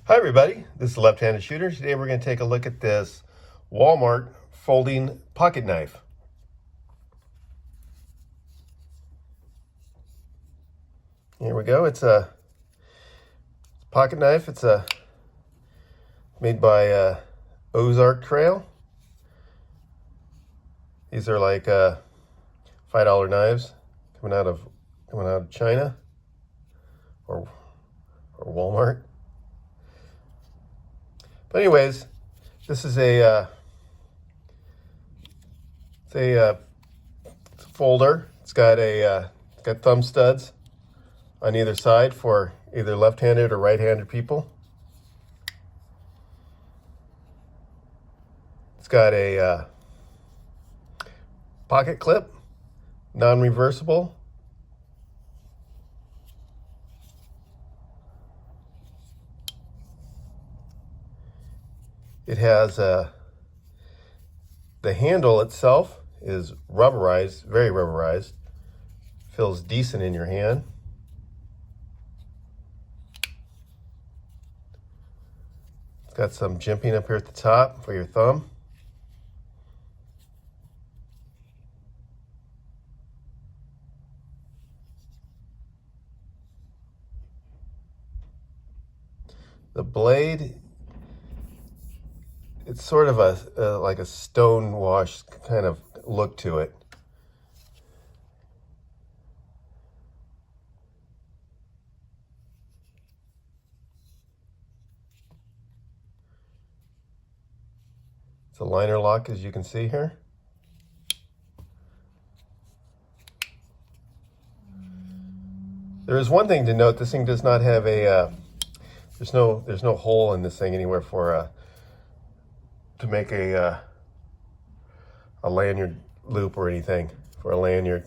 Hi everybody, this is Left-Handed Shooter. Today we're going to take a look at this Walmart folding pocket knife. Here we go. It's a pocket knife. It's made by Ozark Trail. These are like $5 knives coming out of China or Walmart. But anyways, this is a folder. It's got thumb studs on either side for either left-handed or right-handed people. It's got a pocket clip, non-reversible. It has the handle itself is rubberized, very rubberized. Feels decent in your hand. It's got some jimping up here at the top for your thumb. The blade, it's sort of like a stone wash kind of look to it. It's a liner lock, as you can see here. There is one thing to note: this thing does not have a there's no hole in this thing anywhere for to make a lanyard loop or anything for a lanyard.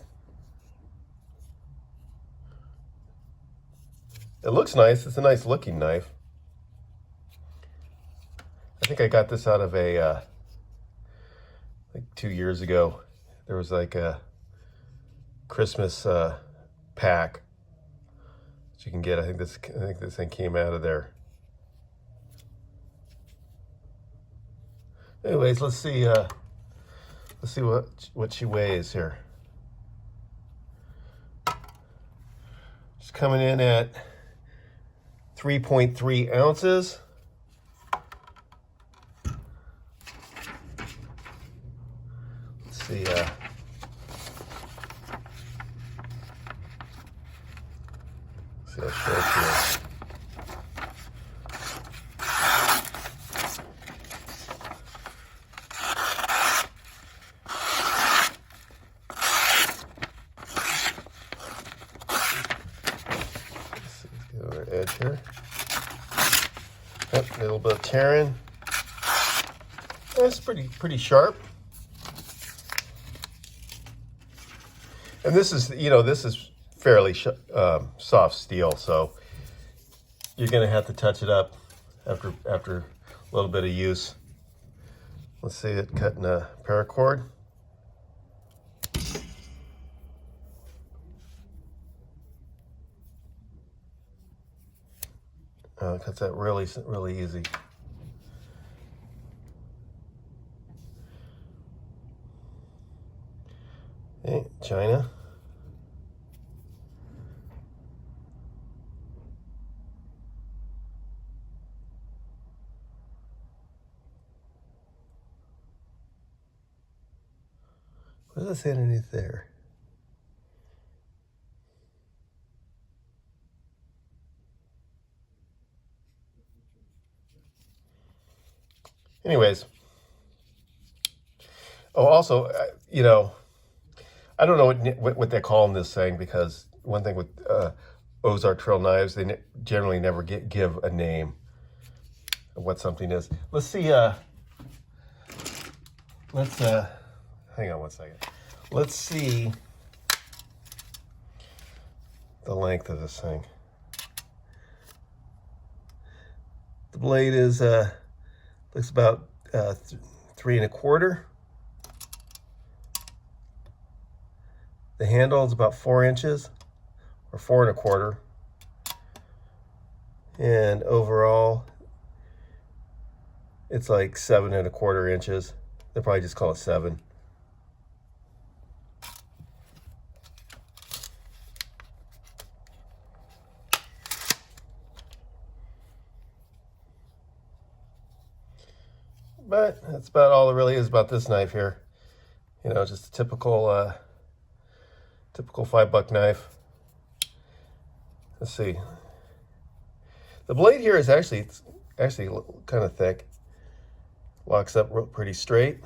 It looks nice. It's a nice looking knife. I think I got this out of a like 2 years ago. There was like a Christmas pack that you can get. I think this thing came out of there. Anyways, let's see what she weighs here. She's coming in at 3.3 ounces. Let's see. See how short she is. Edge here. Yep, a little bit of tearing. That's pretty sharp. And this is, this is fairly soft steel, so you're gonna have to touch it up after a little bit of use. Let's see it cutting a paracord. Cuts that really easy. Okay, China. What does it say underneath there? Anyways, oh, also, I don't know what they call them this thing, because one thing with Ozark Trail knives, they generally never give a name of what something is. Let's see. Hang on one second. Let's see the length of this thing. The blade is looks about 3 1/4. The handle is about 4 inches or 4 1/4. And overall, It's like 7¼ inches. They'll probably just call it 7. But that's about all it really is about this knife here. You know, just a typical typical $5 knife. Let's see. The blade here is actually kind of thick. Locks up pretty straight.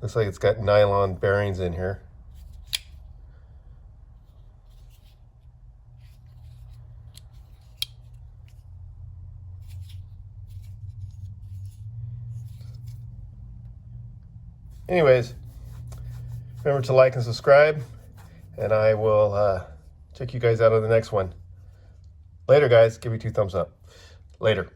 Looks like it's got nylon bearings in here. Anyways, remember to like and subscribe, and I will check you guys out on the next one. Later, guys. Give me 2 thumbs up. Later.